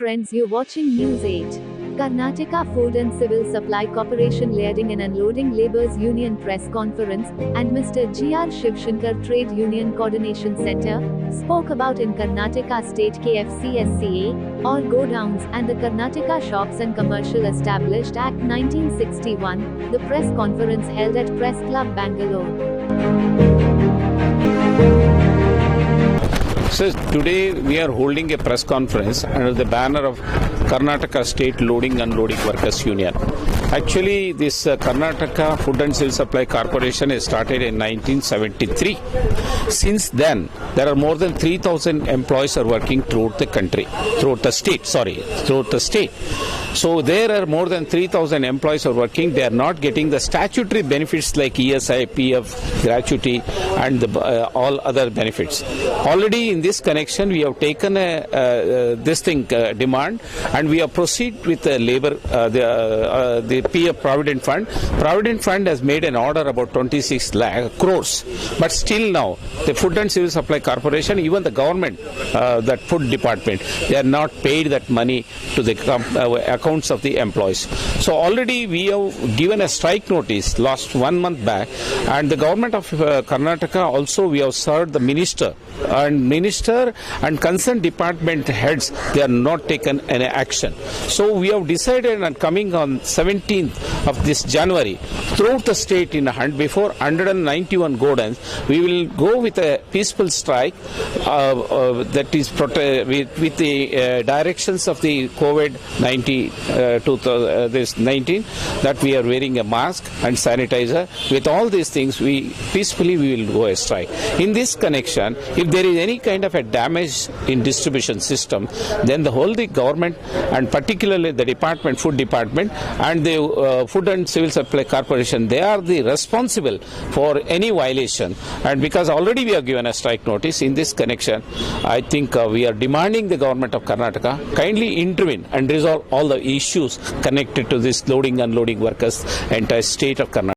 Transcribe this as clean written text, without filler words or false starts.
friends, you're watching News 8. Karnataka Food and Civil Supply Corporation Layering and Unloading Labours Union Press Conference, and Mr. G.R. Shivshankar Trade Union Coordination Center, spoke about in Karnataka State KFCSCA, or Godowns, and the Karnataka Shops and Commercial Established Act 1961, the press conference held at Press Club Bangalore. So today we are holding a press conference under the banner of Karnataka State Loading and Unloading Workers Union. Actually, this Karnataka Food and Civil Supply Corporation is started in 1973. Since then, there are more than 3,000 employees are working throughout the country, throughout the state. So there are more than 3,000 employees are working. They are not getting the statutory benefits like ESI, PF, gratuity, and all other benefits. Already in this connection, we have taken demand, and we have proceed with the labor, the PF Provident Fund. Provident Fund has made an order about 26 lakh crores, but still now the Food and Civil Supply Corporation, even the government, that food department, they are not paid that money to the accounts of the employees. So already we have given a strike notice last 1 month back, and the government of Karnataka also, we have served the minister and concerned department heads. They are not taken any action. So we have decided on coming on 17th of this January throughout the state before 191 godowns, we will go with a peaceful strike that is with the directions of the COVID-19 that we are wearing a mask and sanitizer. With all these things, we will go a strike. In this connection, if there is any kind of a damage in distribution system, then the whole government, and particularly the department, food department, and the Food and Civil Supply Corporation, they are the responsible for any violation. And because already we have given a strike notice in this connection, I think we are demanding the government of Karnataka kindly intervene and resolve all the issues connected to this loading and unloading workers entire state of Karnataka.